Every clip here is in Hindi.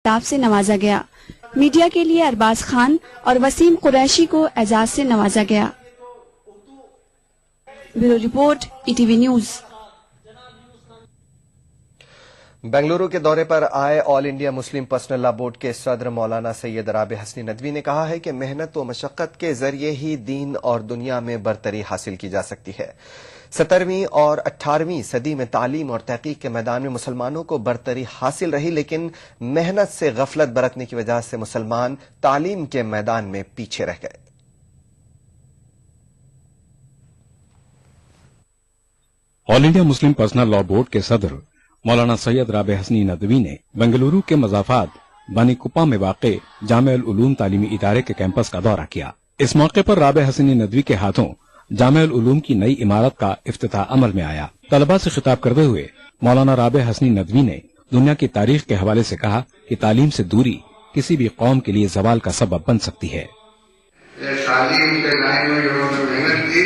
खिताब से नवाजा गया। मीडिया के लिए अरबाज खान और वसीम कुरैशी को एजाज से नवाजा गया। Bureau report, ETV news. Bengaluru के दौरे पर आए all India Muslim personal law board के सदर मौलाना सैयद राबे हसनी नदवी ने कहा है कि मेहनत व मशक्कत के जरिए ही दीन और दुनिया में बरतरी हासिल की जा सकती है। 17वीं और 18वीं सदी में तालीम और तहकीक के मैदान में मुसलमानों को बरतरी हासिल रही, लेकिन मेहनत से गफलत बरतने की वजह से मुसलमान तालीम के मैदान में पीछे रह गए। All India Muslim personal law board के सदर मौलाना सैयद राबे हसनी नदवी ने बेंगलुरु के मजाफात बानीकुप्पा में वाक़े जामे उल उलूम तालीमी इदारे के कैंपस का दौरा किया। इस मौके पर राबे हसनी नदवी के हाथों जामे उल उलूम की नई इमारत का इफ्तिताह अमल में आया। तलबा से खिताब करते हुए मौलाना राबे हसनी नदवी ने दुनिया की तारीख के हवाले से कहा कि तालीम से दूरी किसी भी कौम के लिए जवाल का सबब बन सकती है। तालीम के लाइन में जिन्होंने मेहनत की,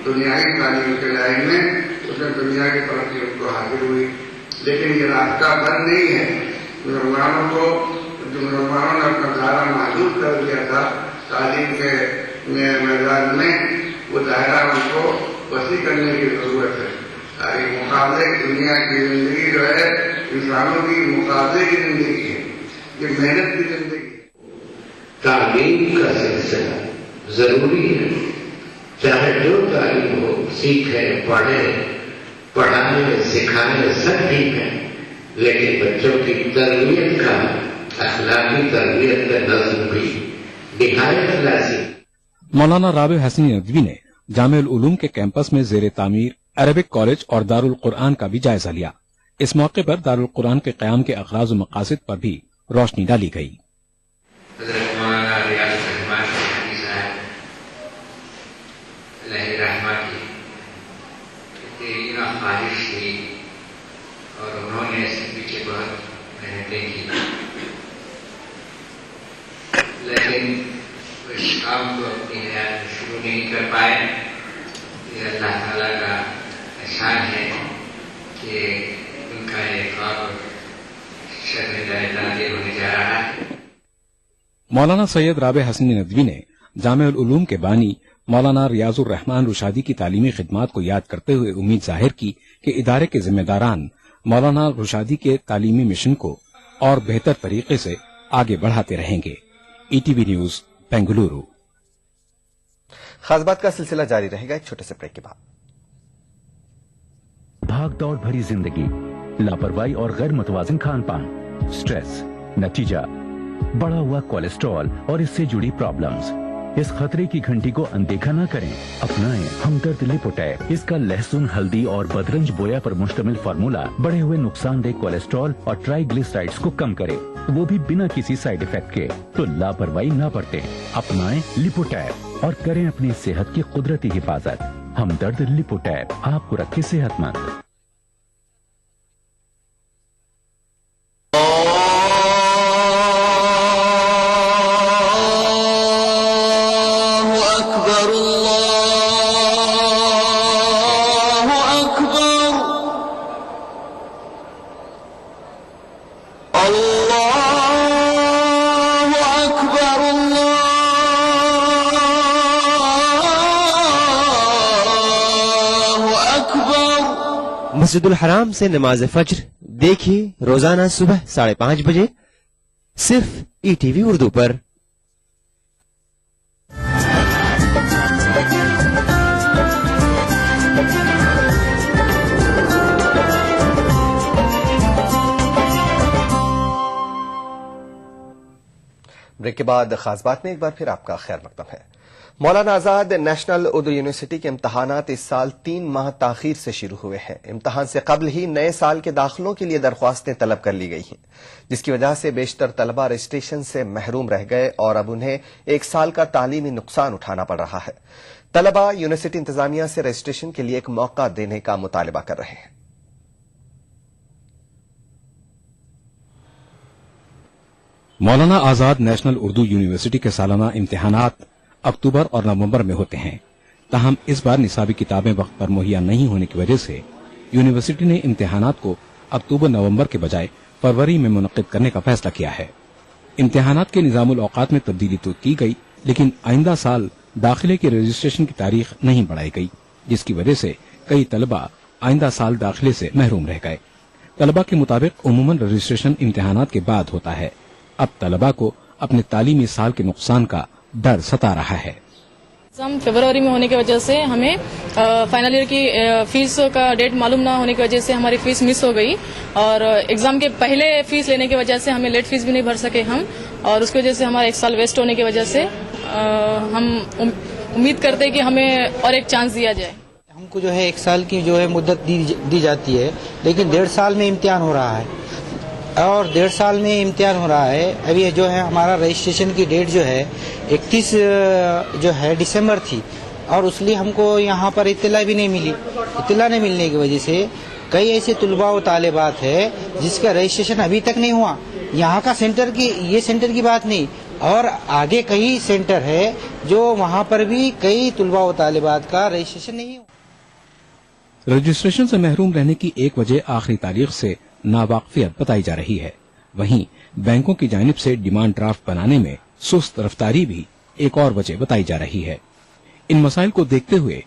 दुनियावी तालीम के लाइन में, उसमें दुनिया की तरक्की उनको हासिल हुई, लेकिन ये रास्ता बंद नहीं है। मुसलमानों ने अपना दायरा महदूद कर दिया था तालीम के मैदान में, वो दायरा उनको वसी करने की जरूरत है। ताकि मुकाबले दुनिया की जिंदगी जो है इंसानों की मुकाबले की जिंदगी है, ये मेहनत की जिंदगी है। तालीम का सिलसिला जरूरी है, चाहे जो तालीम हो, सीखे, पढ़े, पढ़ाने, सिखाने सब ठीक है, लेकिन बच्चों की तरबियत का, अखलाकी तरबियत का नज़्म भी निहायत लाज़िम। मौलाना राबे हसनी नदवी ने जामे उल उलूम के कैंपस में जेर तामीर अरबिक कॉलेज और दारुल कुरान का भी जायजा लिया। इस मौके पर दारुल कुरान के क़याम के अग़राज़ व मक़ासिद पर भी रोशनी डाली गई। ख्वाहिश थी और उन्होंने इसके पीछे बहुत मेहनतें की, लेकिन इस काम को अपनी हयात में शुरू नहीं कर पाए। ये अल्लाह ताला का एहसान है कि उनका एक और शर्मिंदा होने जा रहा है। मौलाना सैयद राबे हसनी नदवी ने जामे उल उलूम के बानी मौलाना रियाजुर रहमान रुशादी की तालीमी खिदमात को याद करते हुए उम्मीद जाहिर की कि इदारे के जिम्मेदारान मौलाना रुशादी के तालीमी मिशन को और बेहतर तरीके से आगे बढ़ाते रहेंगे। ETV news, Bengaluru. खास बात का सिलसिला जारी रहेगा एक छोटे से ब्रेक के बाद। भाग दौड़ भरी जिंदगी, लापरवाही और गैर मुतवाज़िन खान पान, स्ट्रेस, नतीजा बढ़ा हुआ कोलेस्ट्रॉल और इससे जुड़ी प्रॉब्लम्स। इस खतरे की घंटी को अनदेखा न करें, अपनाएं हमदर्द लिपोटैब। इसका लहसुन, हल्दी और बदरंज बोया पर मुश्तमिल फार्मूला बढ़े हुए नुकसानदेह कोलेस्ट्रॉल और ट्राइग्लिसराइड्स को कम करे, वो भी बिना किसी साइड इफेक्ट के। तो लापरवाही न बरतें, अपनाएं लिपोटैब और करें अपनी सेहत की कुदरती हिफाजत। हमदर्द लिपोटैब आपको रखे सेहतमंद। मस्जिदुल हराम से नमाज फज्र देखिए रोजाना सुबह 5:30 बजे सिर्फ ईटीवी उर्दू पर। ब्रेक के बाद खास बात में एक बार फिर आपका खैर मकदम है। मौलाना आजाद नेशनल उर्दू यूनिवर्सिटी के इम्तहानात इस साल 3 माह ताखीर से शुरू हुए हैं। इम्तहान से कबल ही नए साल के दाखिलों के लिए दरख्वास्तें तलब कर ली गई हैं, जिसकी वजह से बेशतर तलबा रजिस्ट्रेशन से महरूम रह गए और अब उन्हें 1 साल का तालीमी नुकसान उठाना पड़ रहा है। तलबा यूनिवर्सिटी इंतजामिया से रजिस्ट्रेशन के लिए एक मौका देने का मुतालबा कर रहे हैं। मौलाना आजाद नेशनल उर्दू यूनिवर्सिटी के सालाना इम्तिहानात अक्टूबर और नवंबर में होते हैं। ताहम इस बार निसाबी किताबें वक्त पर मुहैया नहीं होने की वजह से यूनिवर्सिटी ने इम्तिहानात को अक्टूबर नवंबर के बजाय फरवरी में मुनक्किद करने का फैसला किया है। इम्तिहानात के निजामुल औकात में तब्दीली तो की गई, लेकिन आइंदा साल दाखिले के रजिस्ट्रेशन की तारीख नहीं बढ़ाई गई, जिसकी वजह से कई तलबा आइंदा साल दाखिले से महरूम रह गए। तलबा के मुताबिक उमूमन रजिस्ट्रेशन इम्तिहानात के बाद होता है। अब तलबा को अपने तालीमी साल के नुकसान का डर सता रहा है। एग्जाम फरवरी में होने की वजह से हमें फाइनल ईयर की फीस का डेट मालूम ना होने की वजह से हमारी फीस मिस हो गई, और एग्जाम के पहले फीस लेने की वजह से हमें लेट फीस भी नहीं भर सके हम, और उसकी वजह से हमारा एक साल वेस्ट होने की वजह से हम उम्मीद करते हैं कि हमें और एक चांस दिया जाए। हमको जो है 1 साल की जो है मुद्दत दी जाती है, लेकिन 1.5 साल में इम्तिहान हो रहा है, और 1.5 साल में इम्तिहान हो रहा है। अभी जो है हमारा रजिस्ट्रेशन की डेट जो है 31 जो है दिसंबर थी, और उसलिए हमको यहाँ पर इत्तला भी नहीं मिली। इत्तला नहीं मिलने की वजह से कई ऐसे तुलबा व तालिबात है जिसका रजिस्ट्रेशन अभी तक नहीं हुआ। यहाँ का सेंटर की ये सेंटर की बात नहीं, और आगे कई सेंटर है जो वहाँ पर भी कई तुलबा व तालिबात का रजिस्ट्रेशन नहीं हुआ। रजिस्ट्रेशन से महरूम रहने की एक वजह आखिरी तारीख से नावाकफियत बताई जा रही है। वहीं बैंकों की जानिब से डिमांड ड्राफ्ट बनाने में सुस्त रफ्तारी भी एक और वजह बताई जा रही है। इन मसाइल को देखते हुए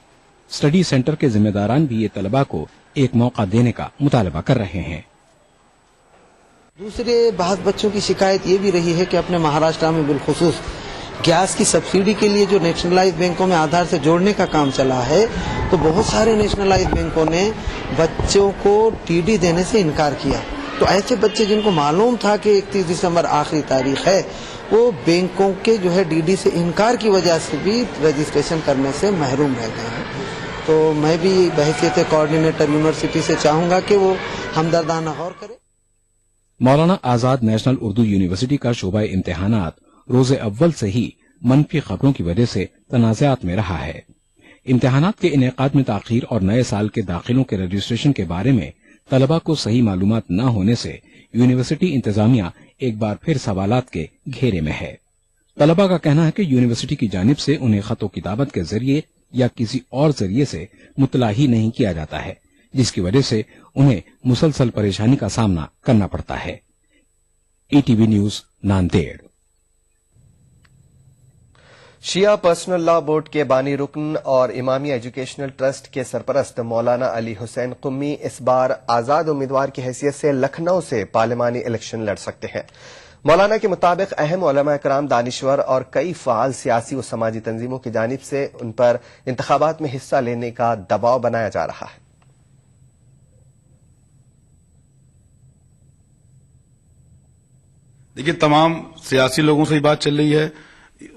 स्टडी सेंटर के जिम्मेदारान भी ये तलबा को एक मौका देने का मुतालबा कर रहे हैं। दूसरे बहुत बच्चों की शिकायत ये भी रही है कि अपने महाराष्ट्र में बिलखुसूस गैस की सब्सिडी के लिए जो नेशनलाइज बैंकों में आधार से जोड़ने का काम चला है, तो बहुत सारे नेशनलाइज बैंकों ने बच्चों को टीडी देने से इनकार किया। तो ऐसे बच्चे जिनको मालूम था कि 31 दिसंबर आखिरी तारीख है, वो बैंकों के जो है डीडी से इनकार की वजह से भी रजिस्ट्रेशन करने से महरूम रह गए हैं। तो मैं भी बहैसियत कोऑर्डिनेटर यूनिवर्सिटी से चाहूंगा कि वो हमदर्दाना गौर करे। मौलाना आजाद नेशनल उर्दू यूनिवर्सिटी का शोबा इम्तिहानात रोजे अव्वल से ही मनफी खबरों की वजह से तनाज़ात में रहा है। इम्तिहानात के इनेकाद में ताखीर और नए साल के दाखिलों के रजिस्ट्रेशन के बारे में तलबा को सही मालूमात न होने से यूनिवर्सिटी इंतजामिया एक बार फिर सवालात के घेरे में है। तलबा का कहना है कि यूनिवर्सिटी की जानिब से उन्हें खतो किताबत के जरिए या किसी और जरिए से मुतला ही नहीं किया जाता है, जिसकी वजह से उन्हें मुसलसल परेशानी का सामना करना पड़ता है। ETV news, Nanded. Shia personal law board के बानी रुकन और इमामी एजुकेशनल ट्रस्ट के सरपरस्त मौलाना अली हुसैन कुम्मी इस बार आजाद उम्मीदवार की हैसियत से लखनऊ से पार्लिमानी इलेक्शन लड़ सकते हैं। मौलाना के मुताबिक अहम उलमा कराम, दानिश्वर और कई फाल सियासी व समाजी तंजीमों की जानिब से उन पर इंतखाबात में हिस्सा लेने का दबाव बनाया जा रहा है। देखिए, तमाम सियासी लोगों से ही बात चल रही है,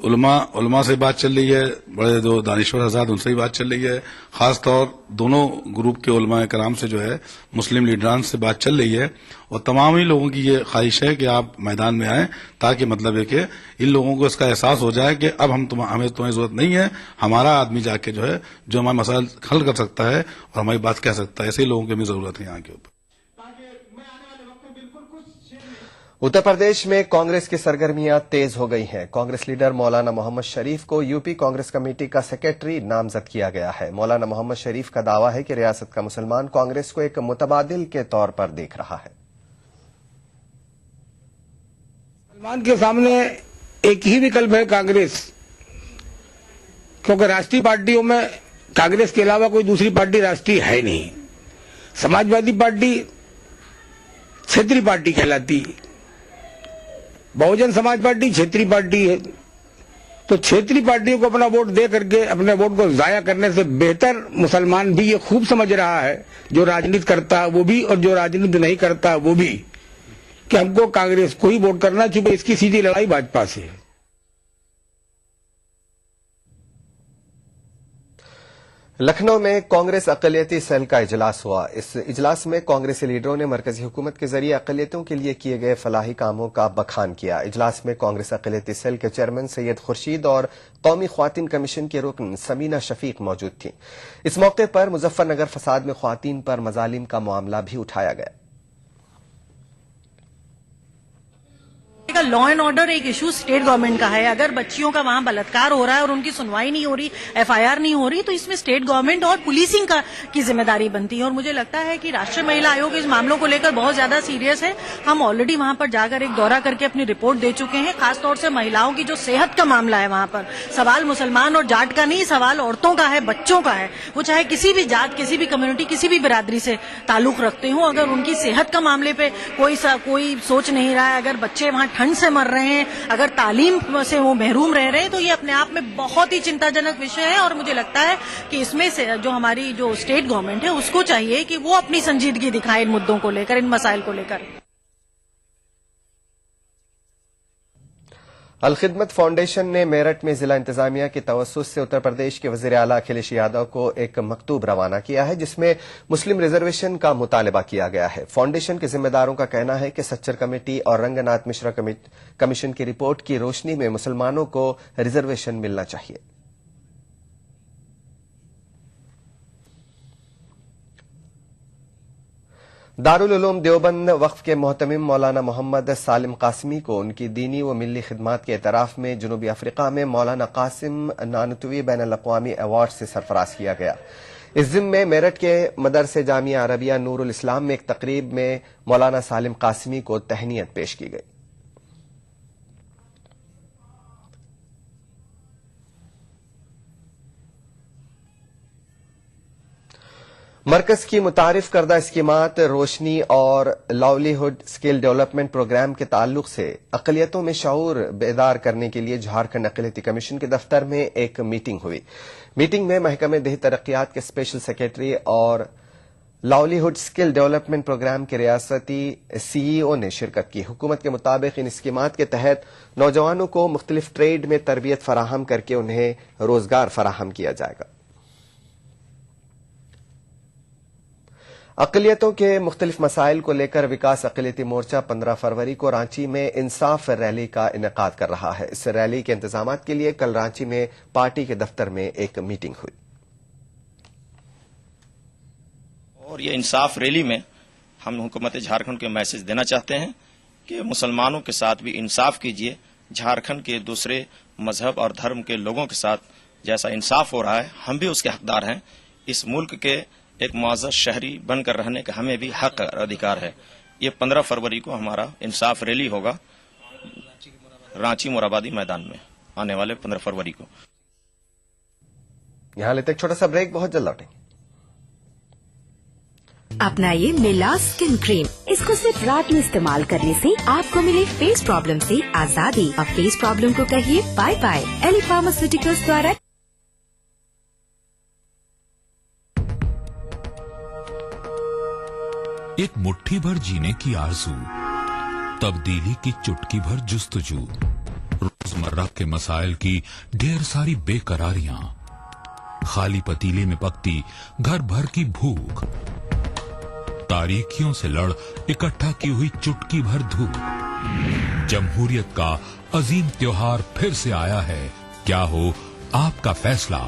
उलमा से बात चल रही है, बड़े जो दानिश्वर हज़रात उनसे ही बात चल रही है, खास तौर दोनों ग्रुप के उलमा कराम से जो है मुस्लिम लीडरान से बात चल रही है, और तमाम ही लोगों की ये ख्वाहिश है कि आप मैदान में आएं, ताकि मतलब है कि इन लोगों को इसका एहसास हो जाए कि अब हमें तुम्हारी जरूरत नहीं है, हमारा आदमी जाके जो है जो हमारे मसाइल हल कर सकता है और हमारी बात कह सकता है। ऐसे ही लोगों की हमें जरूरत है यहाँ के ऊपर। उत्तर प्रदेश में कांग्रेस की सरगर्मियां तेज हो गई हैं। कांग्रेस लीडर मौलाना मोहम्मद शरीफ को यूपी कांग्रेस कमेटी का सेक्रेटरी नामजद किया गया है। मौलाना मोहम्मद शरीफ का दावा है कि रियासत का मुसलमान कांग्रेस को एक मुतबादिल के तौर पर देख रहा है। मुसलमान के सामने एक ही विकल्प है, कांग्रेस, क्योंकि राष्ट्रीय पार्टियों में कांग्रेस के अलावा कोई दूसरी पार्टी राष्ट्रीय है नहीं। समाजवादी पार्टी क्षेत्रीय पार्टी कहलाती, बहुजन समाज पार्टी क्षेत्रीय पार्टी है। तो क्षेत्रीय पार्टियों को अपना वोट दे करके अपने वोट को जाया करने से बेहतर मुसलमान भी ये खूब समझ रहा है, जो राजनीति करता है वो भी और जो राजनीति नहीं करता वो भी, कि हमको कांग्रेस को ही वोट करना चाहिए। इसकी सीधी लड़ाई भाजपा से है। लखनऊ में कांग्रेस अक़लियती सेल का इजलास हुआ। इस इजलास में कांग्रेसी लीडरों ने मरकजी हुकूमत के जरिए अक़लियतों के लिए किए गए फलाही कामों का बखान किया। इजलास में कांग्रेस अक़लियती सेल के चेयरमैन सैयद खुर्शीद और कौमी ख्वातीन कमीशन के रुकन समीना शफीक मौजूद थीं। इस मौके पर मुजफ्फरनगर फसाद में ख्वातीन पर मजालिम का मामला भी उठाया गया। का लॉ एंड ऑर्डर एक इशू स्टेट गवर्नमेंट का है। अगर बच्चियों का वहां बलात्कार हो रहा है और उनकी सुनवाई नहीं हो रही, FIR नहीं हो रही, तो इसमें स्टेट गवर्नमेंट और पुलिसिंग की जिम्मेदारी बनती है। और मुझे लगता है कि राष्ट्रीय महिला आयोग इस मामलों को लेकर बहुत ज्यादा सीरियस है। हम ऑलरेडी वहां पर जाकर एक दौरा करके अपनी रिपोर्ट दे चुके हैं। खासतौर से महिलाओं की जो सेहत का मामला है, वहां पर सवाल मुसलमान और जाट का नहीं, सवाल औरतों का है, बच्चों का है। वो चाहे किसी भी जात, किसी भी कम्युनिटी, किसी भी बिरादरी से ताल्लुक रखते हो, अगर उनकी सेहत का मामले पे कोई सोच नहीं रहा है, अगर बच्चे वहां ठंड से मर रहे हैं, अगर तालीम से वो महरूम रह रहे हैं, तो ये अपने आप में बहुत ही चिंताजनक विषय है। और मुझे लगता है कि इसमें से जो हमारी जो स्टेट गवर्नमेंट है उसको चाहिए कि वो अपनी संजीदगी दिखाए इन मुद्दों को लेकर, इन मसाइल को लेकर। अलखिदमत फाउंडेशन ने मेरठ में जिला इंतजामिया की तवस्सुस से उत्तर प्रदेश के वजीर आला अखिलेश यादव को एक मकतूब रवाना किया है, जिसमें मुस्लिम रिजर्वेशन का मुतालबा किया गया है। फाउंडेशन के जिम्मेदारों का कहना है कि सच्चर कमेटी और रंगनाथ मिश्रा कमीशन की रिपोर्ट की रोशनी में मुसलमानों को रिजर्वेशन मिलना चाहिए। दारुल उलूम देवबंद वक्फ के मोहतमिम मौलाना मोहम्मद सालिम कासिमी को उनकी दीनी व मिली खिदमात के एतराफ में जनूबी अफ्रीका में मौलाना कासिम नानतवी बैन अल-अक़वामी अवार्ड से सरफराज किया गया। इस ज़िम्न में मेरठ के मदरसे जामिया अरबिया नूरुल इस्लाम में एक तकरीब में मौलाना सालिम कासिमी को तहनीयत पेश की गई। मरकज की मुतारिफ करदा स्कीमात रोशनी और लाइवलीहुड स्किल डेवलपमेंट प्रोग्राम के ताल्लुक से अक़लियतों में शऊर बेदार करने के लिए झारखंड अक़लियती कमीशन के दफ्तर में एक मीटिंग हुई। मीटिंग में महकमे देही तरक्यात के स्पेशल सेक्रेटरी और लाइवलीहुड स्किल डेवलपमेंट प्रोग्राम के रियासती CEO ने शिरकत की। हुकूमत के मुताबिक इन स्कीमात के तहत नौजवानों को मुख्तलिफ ट्रेड में तरबियत फराहम करके उन्हें रोजगार फराहम किया जाएगा। अक़लियतों के मुख्तलिफ मसाइल को लेकर विकास अक़लियती मोर्चा 15 फरवरी को रांची में इंसाफ रैली का इनेकाद कर रहा है। इस रैली के इंतजामात के लिए कल रांची में पार्टी के दफ्तर में एक मीटिंग हुई और ये इंसाफ रैली में हम हुकूमत झारखंड को मैसेज देना चाहते हैं कि मुसलमानों के साथ भी इंसाफ कीजिए। झारखंड के दूसरे मजहब और धर्म के लोगों के साथ जैसा इंसाफ हो रहा है, हम भी उसके हकदार हैं। इस मुल्क के एक मुआज़्ज़ज़ शहरी बनकर रहने का हमें भी हक और अधिकार है। ये 15 फरवरी को हमारा इंसाफ रैली होगा रांची मोराबादी मैदान में आने वाले 15 फरवरी को। यहां लेते एक छोटा सा ब्रेक, बहुत जल्द लौटेंगे। अपनाइए मिला स्किन क्रीम। इसको सिर्फ रात में इस्तेमाल करने से आपको मिले फेस प्रॉब्लम से आजादी। अब फेस प्रॉब्लम को कहिए बाय बाय। एली फार्मास्यूटिकल्स द्वारा एक मुट्ठी भर जीने की आरज़ू, तब्दीली की चुटकी भर जुस्तजू, रोजमर्रा के मसाइल की ढेर सारी बेकरारियां, खाली पतीले में पकती घर भर की भूख, तारीखियों से लड़ इकट्ठा की हुई चुटकी भर धूप। जमहूरियत का अजीम त्योहार फिर से आया है। क्या हो आपका फैसला,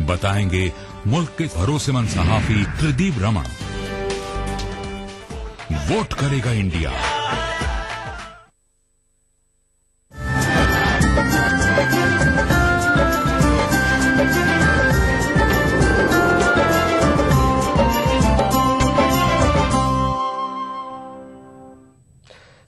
बताएंगे मुल्क के भरोसेमंद सहाफी त्रिदीप रमन। वोट करेगा इंडिया।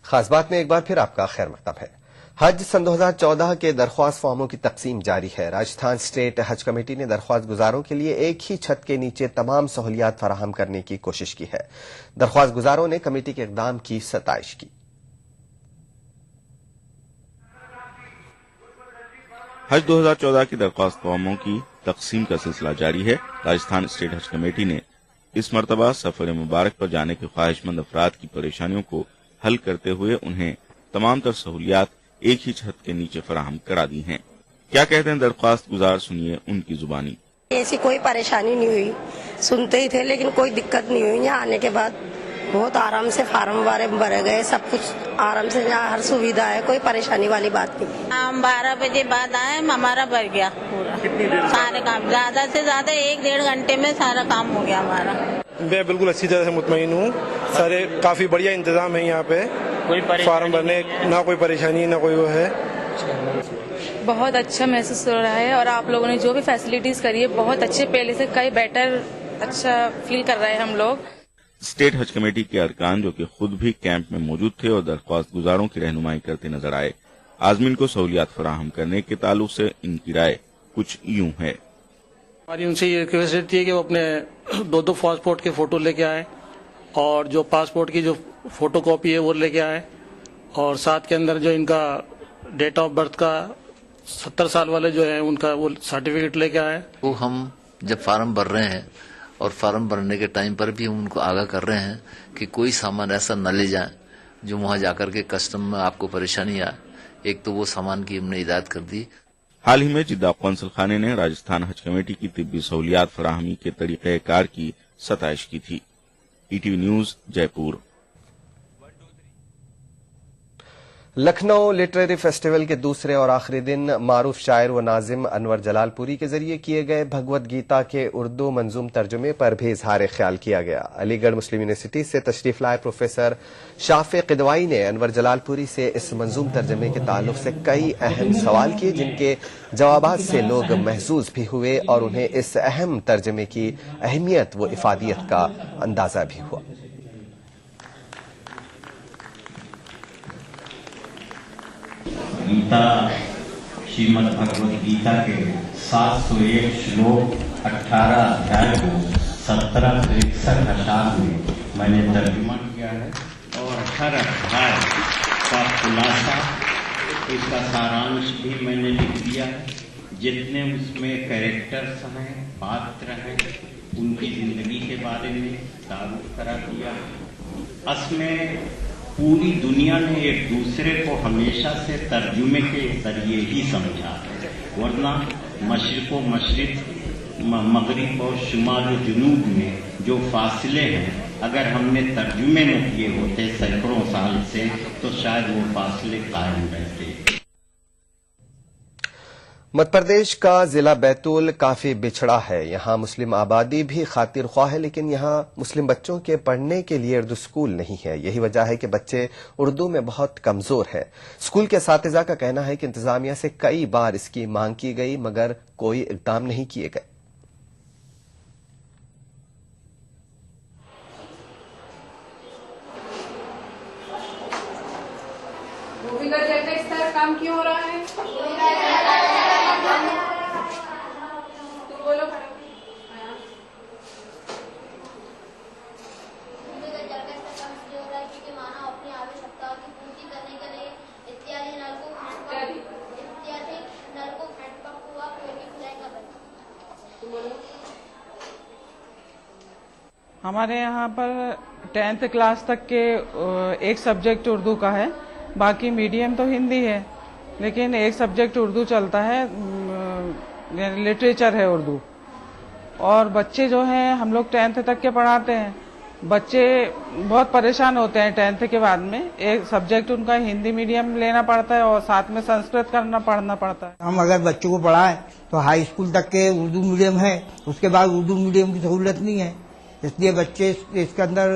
खास बात में एक बार फिर आपका खैर मकदम है। हज सन 2014 के दरख्वास्त फॉर्मों की तकसीम जारी है। राजस्थान स्टेट हज कमेटी ने दरख्वास्त गुजारों के लिए एक ही छत के नीचे तमाम सहूलियात फराहम करने की कोशिश की है। दरख्वास्त गुजारों ने कमेटी के इकदाम की सताइश की। हज 2014 की दरख्वास्त फॉर्मों की तकसीम का सिलसिला जारी है। राजस्थान स्टेट हज कमेटी ने इस मरतबा सफर मुबारक पर जाने के ख्वाहिशमंद अफराद की परेशानियों को हल करते हुए उन्हें तमाम तर सहूलियात एक ही छत के नीचे फराहम करा दी हैं। क्या कहते हैं दरख्वास्त गुजार, सुनिए उनकी जुबानी। ऐसी कोई परेशानी नहीं हुई, सुनते ही थे लेकिन कोई दिक्कत नहीं हुई। यहाँ आने के बाद बहुत आराम से फार्म भरे गए, सब कुछ आराम से, यहाँ हर सुविधा है, कोई परेशानी वाली बात नहीं। हम 12 बजे बाद आए, हमारा भर गया पूरा सारे काम, ज्यादा से ज्यादा 1-1.5 घंटे में सारा काम हो गया हमारा। मैं बिल्कुल अच्छी तरह से मुतमईन हूँ। सारे काफी बढ़िया इंतजाम है यहाँ पे। कोई फार्म भरने ना कोई परेशानी ना कोई वो है। बहुत अच्छा महसूस हो रहा है और आप लोगों ने जो भी फैसिलिटीज करी है बहुत अच्छे, पहले से कई बेटर अच्छा फील कर रहे हैं हम लोग। स्टेट हज कमेटी के अरकान जो कि खुद भी कैंप में मौजूद थे और दरख्वास्त गुजारों की रहनुमाई करते नजर आए। आजमीन को सहूलियात फराहम करने के ताल्लुक से इनकी राय कुछ यूं है। हमारी उनसे ये रिक्वेस्ट थी कि वो अपने 2 पासपोर्ट के फोटो लेके आए और जो पासपोर्ट की जो फोटो कॉपी है वो लेके आए और साथ के अंदर जो इनका डेट ऑफ बर्थ का 70 साल वाले जो है उनका वो सर्टिफिकेट लेके आए। वो हम जब फार्म भर रहे हैं और फार्म भरने के टाइम पर भी हम उनको आगाह कर रहे हैं कि कोई सामान ऐसा न ले जाए जो वहां जाकर के कस्टम में आपको परेशानी आए। एक तो वो सामान की हमने हिदायत कर दी। हाल ही में जिद्दा कौंसल खाने ने राजस्थान हज कमेटी की तिब्बी सहूलियात फराहमी के तरीक़ेकार की सताइश की थी। ETV news Jaipur. Lucknow literary festival के दूसरे और आखिरी दिन मारूफ शायर व नाजिम अनवर जलालपुरी के जरिए किए गए भगवत गीता के उर्दू मंजूम तर्जुमे पर भी इजहार ख्याल किया गया। अलीगढ़ मुस्लिम यूनिवर्सिटी से तशरीफ लाए प्रोफेसर शाफे किदवाई ने अनवर जलालपुरी से इस मंजूम तर्जुमे के ताल्लुक से कई अहम सवाल किए, जिनके जवाबात से लोग महसूस भी हुए और उन्हें इस अहम तर्जुमे की अहमियत व इफादियत का अंदाजा भी हुआ। गीता श्रीमद् भगवत गीता के 701 श्लोक 18 अध्याय को 1763 अशार में मैंने तर्जुमा किया है और 18 अध्याय का खुलासा, इसका सारांश भी मैंने लिख दिया है। जितने उसमें कैरेक्टर्स हैं, पात्र हैं, उनकी जिंदगी के बारे में तारुफ करा दिया। असमें पूरी दुनिया ने एक दूसरे को हमेशा से तर्जुमे के जरिए ही समझा, वरना मशरिक़ व मशरिक़, मगरिब और शुमाल व जुनूब में जो फासले हैं, अगर हमने तर्जुमे न किए होते सैकड़ों साल से तो शायद वो फासले कायम रहते। मध्य प्रदेश का जिला बैतूल काफी बिछड़ा है। यहाँ मुस्लिम आबादी भी खातिर ख्वाह है, लेकिन यहाँ मुस्लिम बच्चों के पढ़ने के लिए उर्दू स्कूल नहीं है। यही वजह है कि बच्चे उर्दू में बहुत कमजोर हैं। स्कूल के असातिज़ा का कहना है कि इंतजामिया से कई बार इसकी मांग की गई मगर कोई इक़दाम नहीं किए गए। काम क्यों हो रहा है? हमारे यहाँ पर 10th क्लास तक के एक सब्जेक्ट उर्दू का है, बाकी मीडियम तो हिंदी है, लेकिन एक सब्जेक्ट उर्दू चलता है, लिटरेचर है उर्दू। और बच्चे जो हैं हम लोग 10th तक के पढ़ाते हैं, बच्चे बहुत परेशान होते हैं 10th के बाद में। एक सब्जेक्ट उनका हिंदी मीडियम लेना पड़ता है और साथ में संस्कृत पढ़ना पड़ता है। हम अगर बच्चों को पढ़ाएं तो हाई स्कूल तक के उर्दू मीडियम है, उसके बाद उर्दू मीडियम की सहूलत नहीं है, इसलिए बच्चे इसके अंदर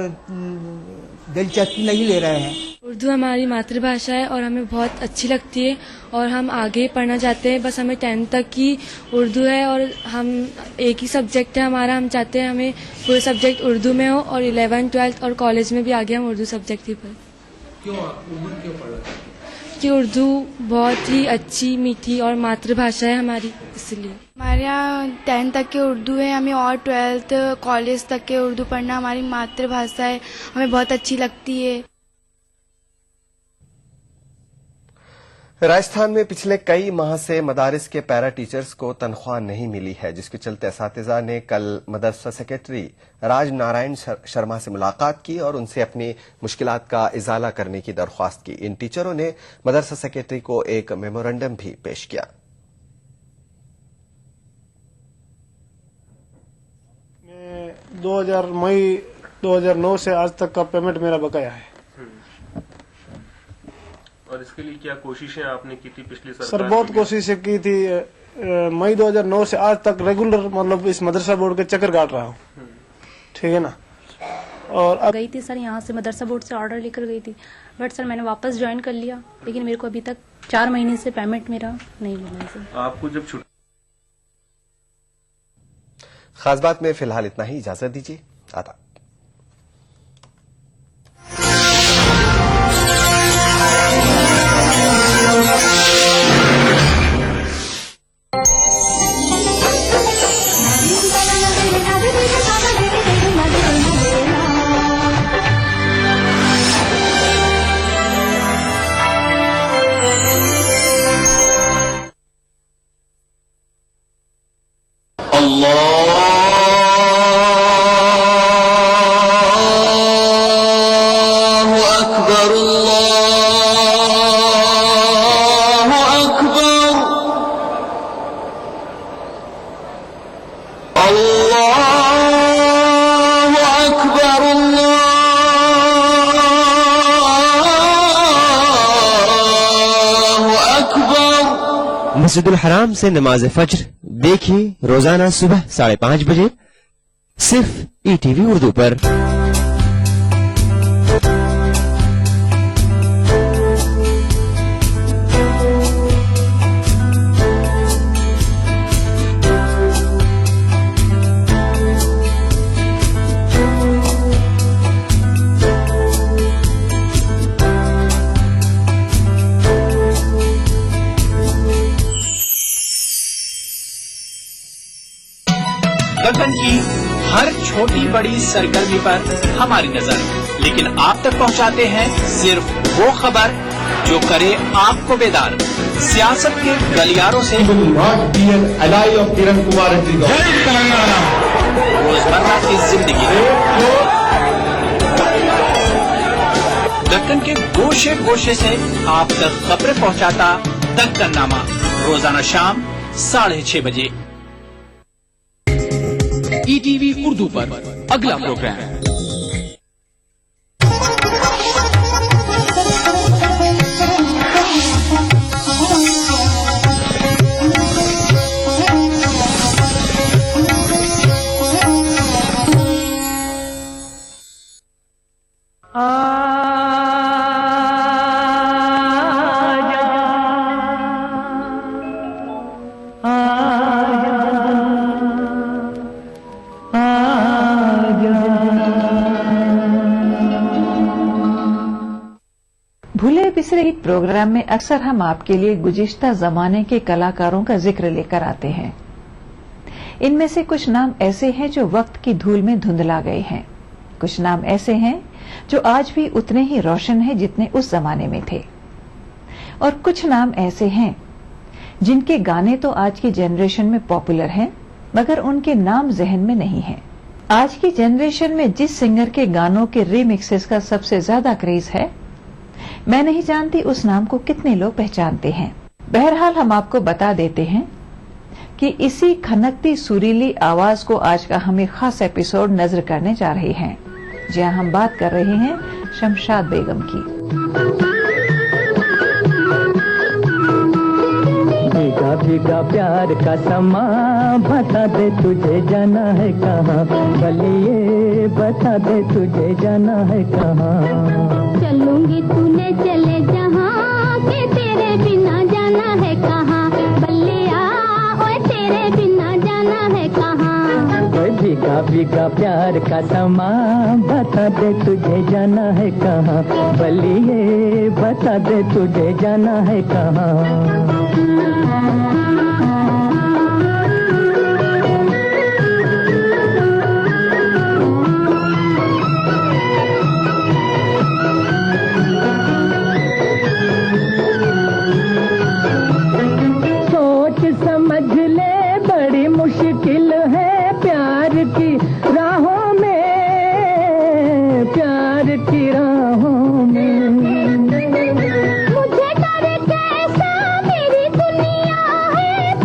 दिलचस्पी नहीं ले रहे हैं। उर्दू हमारी मातृभाषा है और हमें बहुत अच्छी लगती है और हम आगे पढ़ना चाहते हैं। बस हमें 10th तक की उर्दू है और हम एक ही सब्जेक्ट है हमारा, हम चाहते हैं हमें पूरे सब्जेक्ट उर्दू में हो और 11th 12th और कॉलेज में भी आगे हम उर्दू सब्जेक्ट ही पढ़ें। क्यों पढ़ रहे हैं? कि उर्दू बहुत ही अच्छी, मीठी और मातृभाषा है हमारी, इसलिए। हमारे यहाँ 10th तक के उर्दू है, हमें और 12th कॉलेज तक के उर्दू पढ़ना हमारी मातृभाषा है, हमें बहुत अच्छी लगती है। राजस्थान में पिछले कई माह से मदारिस के पैरा टीचर्स को तनख्वाह नहीं मिली है, जिसके चलते असातिज़ा ने कल मदरसा सेक्रेटरी राज नारायण शर्मा से मुलाकात की और उनसे अपनी मुश्किलात का इजाला करने की दरख्वास्त की। इन टीचरों ने मदरसा सेक्रेटरी को एक मेमोरेंडम भी पेश किया। मैं मई 2009 से आज तक का पेमेंट मेरा बकाया है। और इसके लिए क्या कोशिशें आपने की थी पिछली सरकार? सर बहुत कोशिशें की थी। मई 2009 से आज तक रेगुलर मतलब इस मदरसा बोर्ड के चक्कर काट रहा हूँ, ठीक है ना। और गई थी सर, यहाँ से मदरसा बोर्ड से ऑर्डर लेकर गई थी, बट सर मैंने वापस ज्वाइन कर लिया, लेकिन मेरे को अभी तक 4 महीने से पेमेंट मेरा नहीं मिला है सर। आपको जब छुट्टी खास बात में फिलहाल इतना ही, इजाजत दीजिए, आदाब। मस्जिदुल हराम से नमाज फज्र देखिए रोजाना सुबह 5:30 बजे सिर्फ ईटीवी उर्दू पर। दक्कन की हर छोटी बड़ी सरगर्मी पर हमारी नजर, लेकिन आप तक पहुंचाते हैं सिर्फ वो खबर जो करे आपको बेदार। सियासत के गलियारों से रोजमर्रा की जिंदगी, दक्कन के गोशे गोशे से आप तक खबरें पहुंचाता दक्कननामा, रोजाना शाम 6:30 बजे ईटीवी उर्दू पर। अगला प्रोग्राम भूले बिसरे हिट प्रोग्राम में अक्सर हम आपके लिए गुज़िश्ता जमाने के कलाकारों का जिक्र लेकर आते हैं। इनमें से कुछ नाम ऐसे हैं जो वक्त की धूल में धुंधला गए हैं, कुछ नाम ऐसे हैं जो आज भी उतने ही रोशन हैं जितने उस जमाने में थे, और कुछ नाम ऐसे हैं जिनके गाने तो आज की जनरेशन में पॉपुलर हैं मगर उनके नाम जहन में नहीं है। आज की जनरेशन में जिस सिंगर के गानों के रीमिक्सेस का सबसे ज्यादा क्रेज है, मैं नहीं जानती उस नाम को कितने लोग पहचानते हैं। बहरहाल हम आपको बता देते हैं कि इसी खनकती सुरीली आवाज को आज का हम एक खास एपिसोड नजर करने जा रहे हैं, जहां हम बात कर रहे हैं शमशाद बेगम की। भीगा भीगा प्यार का समा, बता दे तुझे जाना है कहाँ, बलिए बता दे तुझे जाना है कहाँ। चलूंगी तूने चले जहाँ, के तेरे बिना जाना है कहाँ, बल्लिया ओए तेरे बिना जाना है कहाँ। भीगा भीगा प्यार का समा, बता दे तुझे जाना है कहाँ, बलिए बता दे तुझे जाना है कहाँ। सोच समझ ले बड़ी मुश्किल है प्यार की राहों में, प्यार की राहों में। मुझे डर कैसा मेरी दुनिया है,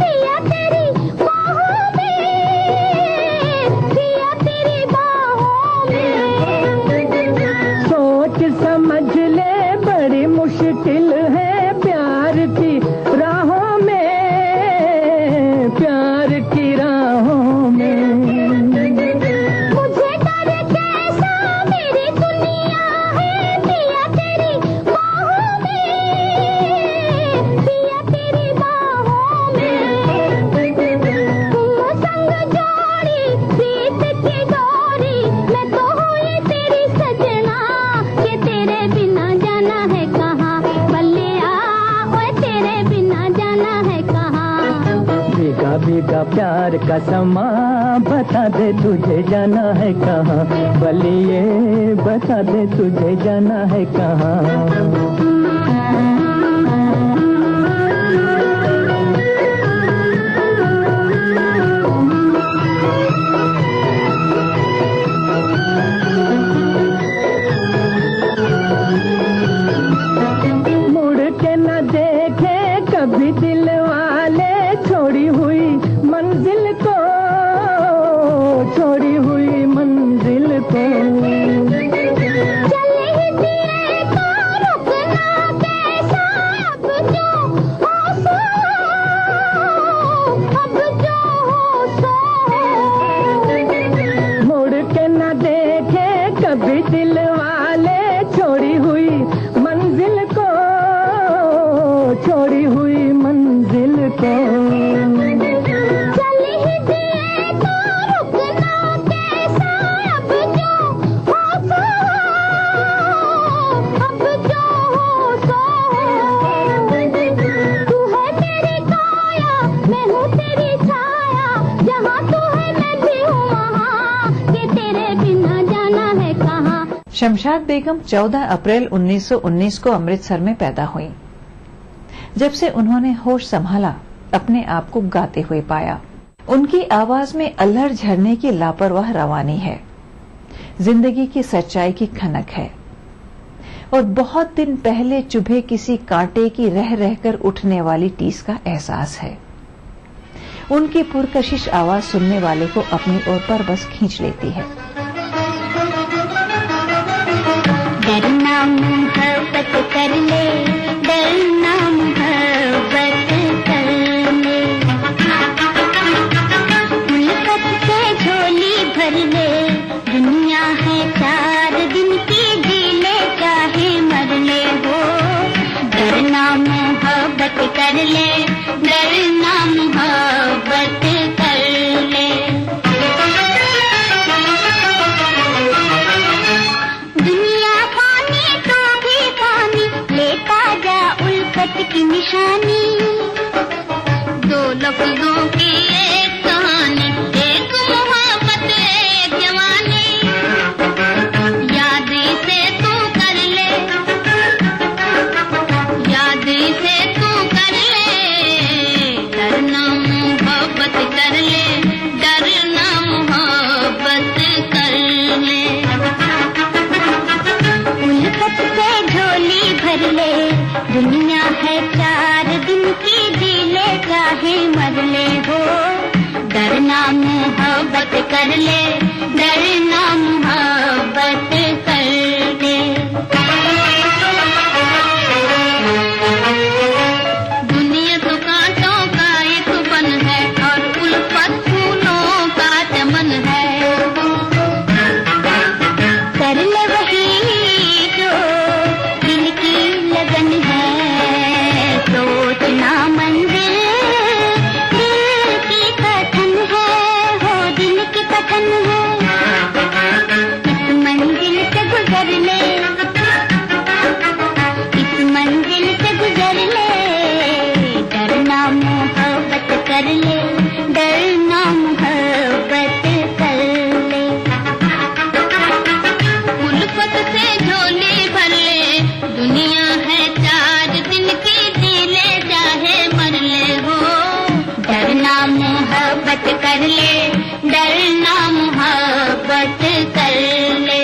भीगा प्यार का समा बता दे तुझे जाना है कहाँ, बलिए बता दे तुझे जाना है कहाँ। कभी दिल वाले छोड़ी हुई मंजिल को, छोड़ी हुई मंजिल को। चले ही दिए तो रुकना कैसा, अब जो हो सो, अब जो हो सो। मुड़ के न देखे कभी दिल वाले छोड़ी हुई मंजिल को, छोड़ी हुई मंजिल को। चले ही दिए तो रुकना कैसा, अब जो हो सो, अब जो हो सो। तू है मेरी काया, मैं हूँ तेरी छाया, जहाँ तू है मैं भी हूँ वहाँ, कि तेरे बिना जाना है कहाँ। शमशाद बेगम 14 अप्रैल 1919 को अमृतसर में पैदा हुई। जब से उन्होंने होश संभाला, अपने आप को गाते हुए पाया। उनकी आवाज में अल्हड़ झरने की लापरवाह रवानी है, जिंदगी की सच्चाई की खनक है, और बहुत दिन पहले चुभे किसी कांटे की रह रहकर उठने वाली टीस का एहसास है। उनकी पुरकशिश आवाज सुनने वाले को अपनी ओर पर बस खींच लेती है। डरना मोहब्बत कर ले, डरना मोहब्बत कर ले, उल्फत से झोली भर ले, दुनिया है 4 दिन की, जी ले चाहे मर ले हो। डरना मोहब्बत कर ले, डरना मोहब्बत कर ले। दुनिया पानी तो भी पानी, लेता जा उल्फत की निशानी। 2 लफ्जों की एक कहानी, एक मोहब्बत एक जवानी। याद से तू कर ले, याद से तू कर ले, डरना मोहब्बत कर ले, डरना मोहब्बत कर ले। उल्फत से झोली भर ले, दुनिया है 4 दिन की, जी ले चाहे मर ले हो। डरना मोहब्बत कर ले, डरना मोहब्बत कर ले। दुनिया तो कांटों का एक बन है, और उल्फत फूलों का चमन है। कर ले वही जो दिल की लगन है, सोचना मंजिल दिल की कथन है, हो दिल की कथन है। इस मंजिल से गुजर ले, इस मंजिल से गुजर ले, डरना मोहब्बत कर ले, डरना मोहब्बत कर ले। उल्फत से झोली भर ले, दुनिया है 4 दिन की, जी ले चाहे मर ले हो। डरना मोहब्बत कर ले, डरना मोहब्बत कर ले।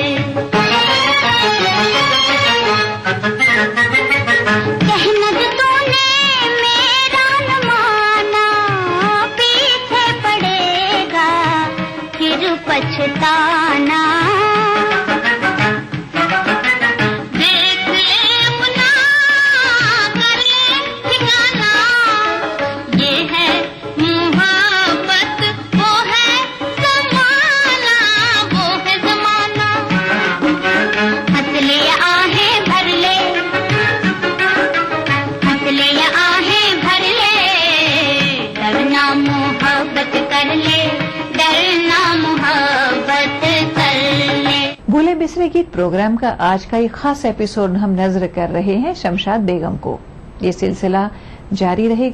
कहना जो तूने मेरा न माना, पीछे पड़ेगा फिर पछताना। देख ले अपना, कर ले ठिकाना, ये है मोहब्बत, वो है ज़माना, वो है ज़माना। हंस ले आहें भर ले, हंस ले आहें भर ले, डरना मोहब्बत कर ले, डरना मोहब्बत कर ले। भूले बिसरे गीत प्रोग्राम का आज का एक खास एपिसोड हम नजर कर रहे हैं शमशाद बेगम को। ये सिलसिला जारी रहेगा।